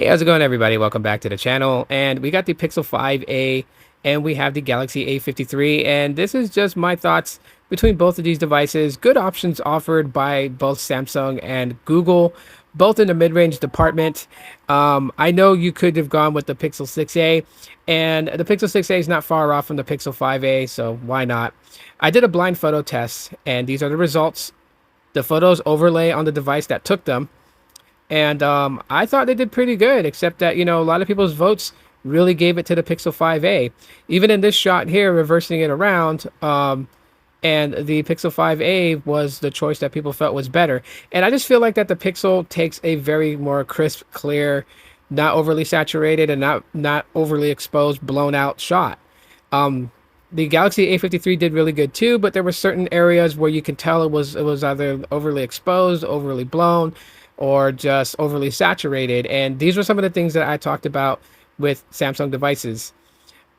Hey, how's it going, everybody? Welcome back to the channel. And we got the Pixel 5a and we have the Galaxy A53. And this is just my thoughts between both of these devices. Good options offered by both Samsung and Google, both in the mid-range department. I know you could have gone with the Pixel 6a, and the Pixel 6a is not far off from the Pixel 5a, so why not? I did a blind photo test, and these are the results. The photos overlay on the device that took them. And I thought they did pretty good, except that, a lot of people's votes really gave it to the Pixel 5a. Even in this shot here, reversing it around, and the Pixel 5a was the choice that people felt was better. And I just feel like that the Pixel takes a very more crisp, clear, not overly saturated and not overly exposed, blown out shot. The Galaxy A53 did really good too, but there were certain areas where you can tell it was either overly exposed, overly blown, or just overly saturated. And these were some of the things that I talked about with Samsung devices.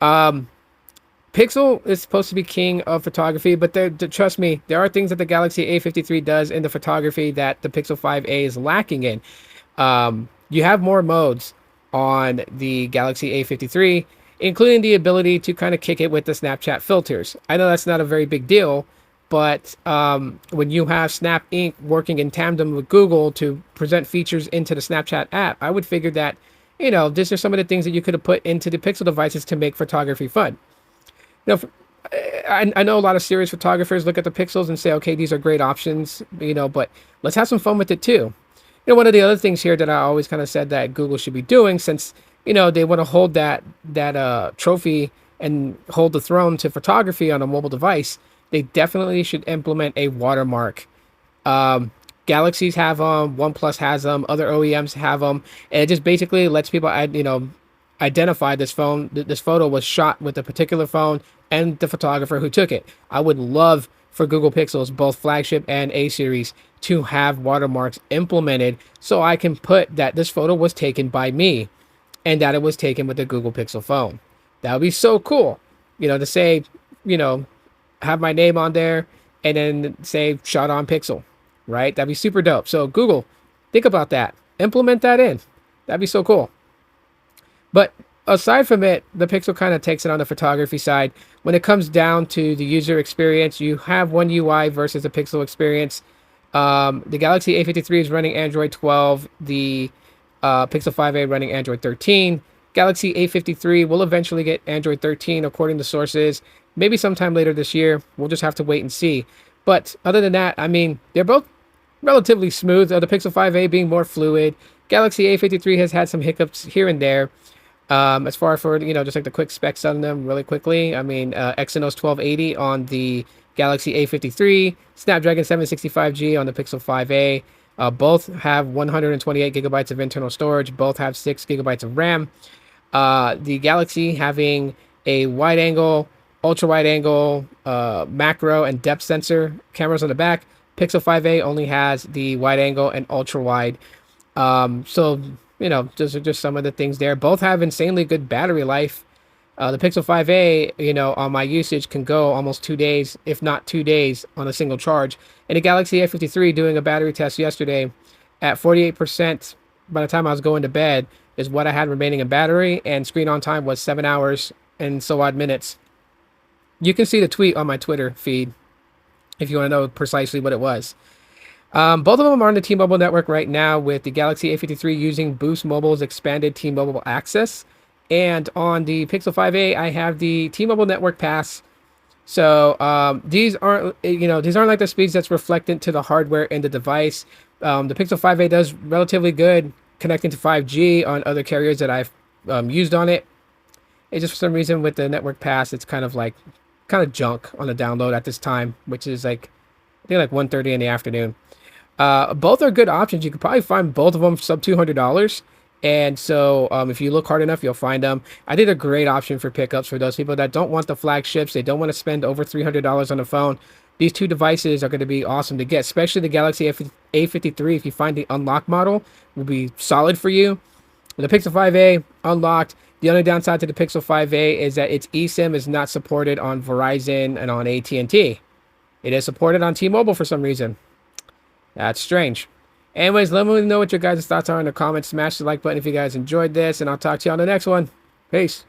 Pixel is supposed to be king of photography, but trust me, there are things that the Galaxy A53 does in the photography that the Pixel 5a is lacking in. You have more modes on the Galaxy A53, including the ability to kind of kick it with the Snapchat filters. I know that's not a very big deal, but when you have Snap Inc. working in tandem with Google to present features into the Snapchat app, I would figure that, these are some of the things that you could have put into the Pixel devices to make photography fun. I know a lot of serious photographers look at the Pixels and say, okay, these are great options, but let's have some fun with it too. One of the other things here that I always kind of said that Google should be doing, since, they want to hold that trophy and hold the throne to photography on a mobile device, they definitely should implement a watermark. Galaxies have them, OnePlus has them, other OEMs have them, and it just basically lets people, identify this phone. This photo was shot with a particular phone and the photographer who took it. I would love for Google Pixels, both flagship and A series, to have watermarks implemented so I can put that this photo was taken by me and that it was taken with the Google Pixel phone. That would be so cool, to say, have my name on there and then say shot on Pixel, right? That'd be super dope. So Google, think about that. Implement that in. That'd be so cool. But aside from it, the Pixel kind of takes it on the photography side. When it comes down to the user experience, you have one UI versus the Pixel experience. The Galaxy A53 is running Android 12. The Pixel 5a running Android 13. Galaxy A53 will eventually get Android 13 according to sources. Maybe sometime later this year. We'll just have to wait and see. But other than that, I mean, they're both relatively smooth. The Pixel 5a being more fluid. Galaxy A53 has had some hiccups here and there. As far for, just like the quick specs on them really quickly. I mean, Exynos 1280 on the Galaxy A53, Snapdragon 765G on the Pixel 5a. Both have 128 gigabytes of internal storage. Both have 6 gigabytes of RAM. The Galaxy having a wide angle, ultra wide angle, macro and depth sensor cameras on the back. Pixel 5a only has the wide angle and ultra wide. So those are just some of the things there. Both have insanely good battery life. The Pixel 5a, on my usage can go almost 2 days, if not 2 days on a single charge. And the Galaxy A53 doing a battery test yesterday at 48% by the time I was going to bed is what I had remaining in battery, and screen on time was 7 hours and so odd minutes. You can see the tweet on my Twitter feed if you want to know precisely what it was. Both of them are on the T-Mobile network right now, with the Galaxy A53 using Boost Mobile's expanded T-Mobile access. And on the Pixel 5a, I have the T-Mobile network pass. So these aren't like the speeds that's reflected to the hardware in the device. The Pixel 5a does relatively good connecting to 5G on other carriers that I've used on it. It's just for some reason with the network pass, it's kind of junk on the download at this time, which is I think 1:30 in the afternoon. Both are good options. You could probably find both of them sub $200. And so if you look hard enough, you'll find them. I did a great option for pickups for those people that don't want the flagships. They don't want to spend over $300 on the phone. These two devices are going to be awesome to get, especially the Galaxy A53. If you find the unlocked model, will be solid for you. The Pixel 5a unlocked. The only downside to the Pixel 5a is that its eSIM is not supported on Verizon and on AT&T. It is supported on T-Mobile for some reason. That's strange. Anyways, let me know what your guys' thoughts are in the comments. Smash the like button if you guys enjoyed this, and I'll talk to you on the next one. Peace.